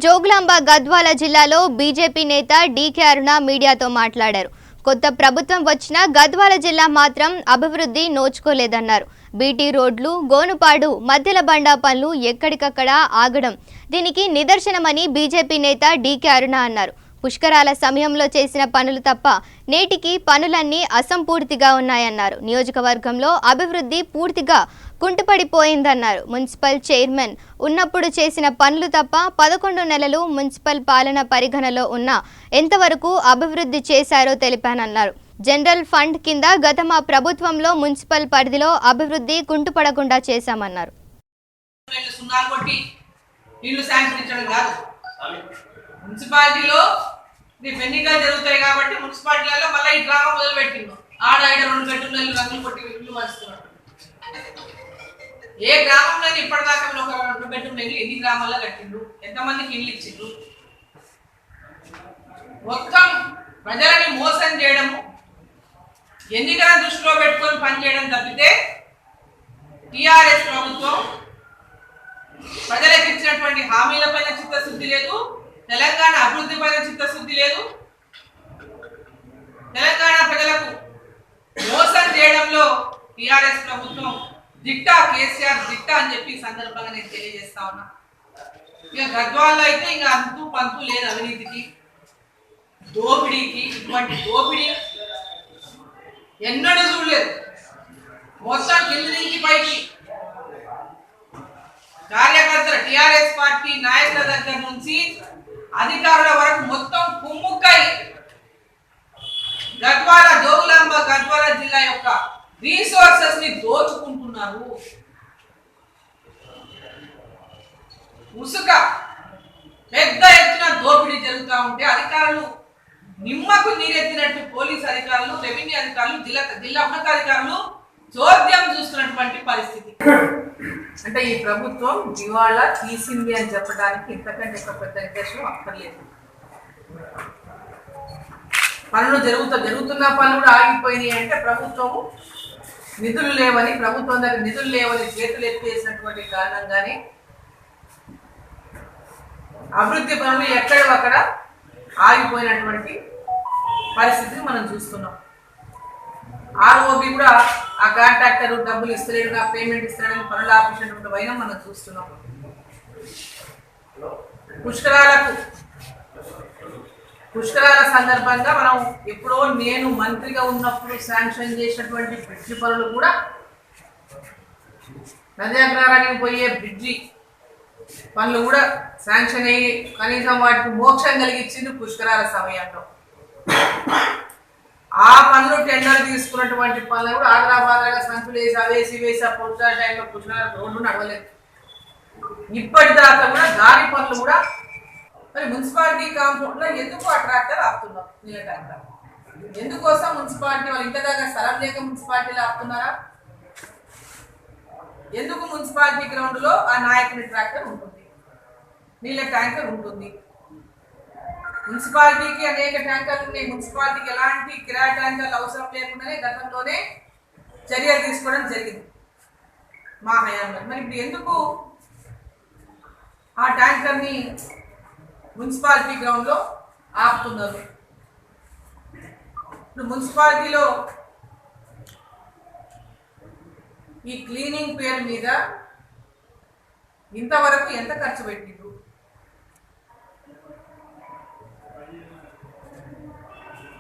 జోగులాంబ గద్వాల జిల్లాలో బీజేపీ నేత డీకే అరుణ మీడియాతో మాట్లాడారు. కొత్త ప్రభుత్వం వచ్చినా గద్వాల జిల్లా మాత్రం అభివృద్ధి నోచుకోలేదన్నారు. బీటీ రోడ్లు, గోనుపాడు, మధ్యల బండా పనులు ఎక్కడికక్కడ ఆగడం దీనికి నిదర్శనమని బీజేపీ నేత డీకే అరుణ అన్నారు. పుష్కరాల సమయంలో చేసిన పనులు తప్ప నేటికి పనులన్నీ అసంపూర్తిగా ఉన్నాయన్నారు. నియోజకవర్గంలో అభివృద్ధి పూర్తిగా కుంటుపడిపోయిందన్నారు. మున్సిపల్ చైర్మన్ ఉన్నప్పుడు చేసిన పనులు తప్ప 11 నెలలు మున్సిపల్ పాలన పరిగణలో ఉన్న ఎంతవరకు అభివృద్ధి చేశారో తెలిపానన్నారు. జనరల్ ఫండ్ కింద గత మా ప్రభుత్వంలో మున్సిపల్ పరిధిలో అభివృద్ధి కుంటుపడకుండా చేశామన్నారు. మున్సిపాలిటీలో ఎన్నికలు జరుగుతాయి కాబట్టి మున్సిపాలిటీలలో మళ్ళీ ఈ డ్రామా మొదలు పెట్టిండు. ఆడ 2 బెడ్రూమ్లు రంగులు కొట్టి ఇల్లు మరుస్తున్నాడు. ఏ గ్రామంలో ఇప్పటిదాకా ఒక 2 బెడ్రూమ్లు ఎన్ని గ్రామాల్లో కట్టిండు, ఎంతమందికి ఇల్లు ఇచ్చిండ్రు? మొత్తం ప్రజలని మోసం చేయడము, ఎన్నికల దృష్టిలో పెట్టుకొని పనిచేయడం తప్పితే టీఆర్ఎస్ ప్రభుత్వం ప్రజలకు ఇచ్చినటువంటి హామీలపైన చిత్తశుద్ధి లేదు, తెలంగాణ అభివృద్ధి పైన చిత్తశుద్ధి లేదు. తెలంగాణ ప్రజలకు మోసం చేయడంలో టీఆర్ఎస్ ప్రభుత్వం దిట్టా, కేసీఆర్ దిట్టా అని చెప్పి సందర్భంగా నేను తెలియజేస్తా ఉన్నా. ఇక గద్వాల్లో అయితే ఇంకా అంతు పంతు లేదు అవినీతికి, దోపిడీకి. ఇటువంటి దోపిడీ ఎన్నడూ చూడలేదు. మొత్తం కింది నుంచి పైకి కార్యకర్తల, టీఆర్ఎస్ పార్టీ నాయకుల దగ్గర నుంచి అధికారుల వరకు మొత్తం కుమ్ముక్కై గద్వాల, జోగులాంబ గద్వాల జిల్లా యొక్క రీసోర్సెస్ ని దోచుకుంటున్నారు. ఉసుక పెద్ద ఎత్తున దోపిడీ జరుగుతూ ఉంటే అధికారులు నిమ్మకు నీరెత్తినట్టు పోలీస్ అధికారులు, రెవెన్యూ అధికారులు, జిల్లా ఉన్నతాధికారులు చోద్యం చూస్తున్నటువంటి పరిస్థితి. అంటే ఈ ప్రభుత్వం దివాళా తీసింది అని చెప్పడానికి ఇంతకంటే ఎక్కువ పెద్ద నిర్దేశం అక్కర్లేదు. పనులు జరుగుతున్న పనులు కూడా ఆగిపోయినాయి అంటే ప్రభుత్వము నిధులు లేవని, ప్రభుత్వం దగ్గర నిధులు లేవని చేతులు ఎత్తేసినటువంటి కారణంగానే అభివృద్ధి పనులు ఎక్కడక్కడ ఆగిపోయినటువంటి పరిస్థితిని మనం చూస్తున్నాం. ఆర్ఓబి కూడా ఆ కాంట్రాక్టర్ డబ్బులు ఇస్తలేడు, నా పేమెంట్ ఇస్తాడని పనులు ఆపించినటువంటి వైనం మనం చూస్తున్నాం. పుష్కరాల సందర్భంగా మనం ఎప్పుడో నేను మంత్రిగా ఉన్నప్పుడు శాంక్షన్ చేసినటువంటి బ్రిడ్జి పనులు కూడా, నదీ పోయే బ్రిడ్జి పనులు కూడా శాంక్షన్ అయ్యి కనీసం వాటికి మోక్షం కలిగించింది పుష్కరాల సమయంలో. ఆ పనులు టెండర్ తీసుకున్నటువంటి పనులు కూడా ఆదరాబాదరగా సంచులు వేసి ఆ పుష్కరాల టైంలో పుష్కరాల రోడ్లు నడవలేదు. ఇప్పటిదాకా కూడా దారి పనులు కూడా మరి మున్సిపాలిటీ కాంపౌండ్ లో ఎందుకు ఆ ట్రాక్టర్ ఆపుతున్నారు? నీళ్ళ ట్రాక్టర్ ఎందుకోసం? మున్సిపాలిటీ వాళ్ళు ఇంతదాకా స్థలం లేక మున్సిపాలిటీలో ఆపుతున్నారా? ఎందుకు మున్సిపాలిటీ గ్రౌండ్ లో ఆ నాయకుని ట్రాక్టర్ ఉంటుంది, నీళ్ళ ట్యాంకర్ ఉంటుంది? మున్సిపాలిటీకి అనేక ట్యాంకర్లు ఉన్నాయి. మున్సిపాలిటీకి ఎలాంటి కిరాయి ట్యాంకర్లు అవసరం లేకుండానే గతంలోనే చర్యలు తీసుకోవడం జరిగింది మా హయాంలో. మరి ఇప్పుడు ఎందుకు ఆ ట్యాంకర్ని మున్సిపాలిటీ గ్రౌండ్ లో ఆపుతున్నారు? ఇప్పుడు మున్సిపాలిటీలో ఈ క్లీనింగ్ పేరు మీద ఇంతవరకు ఎంత ఖర్చు పెట్టిండ్రు?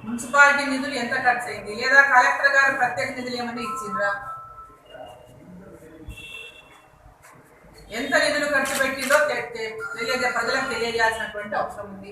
మున్సిపాలిటీ నిధులు ఎంత ఖర్చు అయింది? లేదా కలెక్టర్ గారు ప్రత్యేక నిధులు ఏమన్నా ఇచ్చిండ్రా? ఎంత నిధులు ఖర్చు పెట్టిందో ప్రజలకు తెలియజేయాల్సినటువంటి అవసరం ఉంది.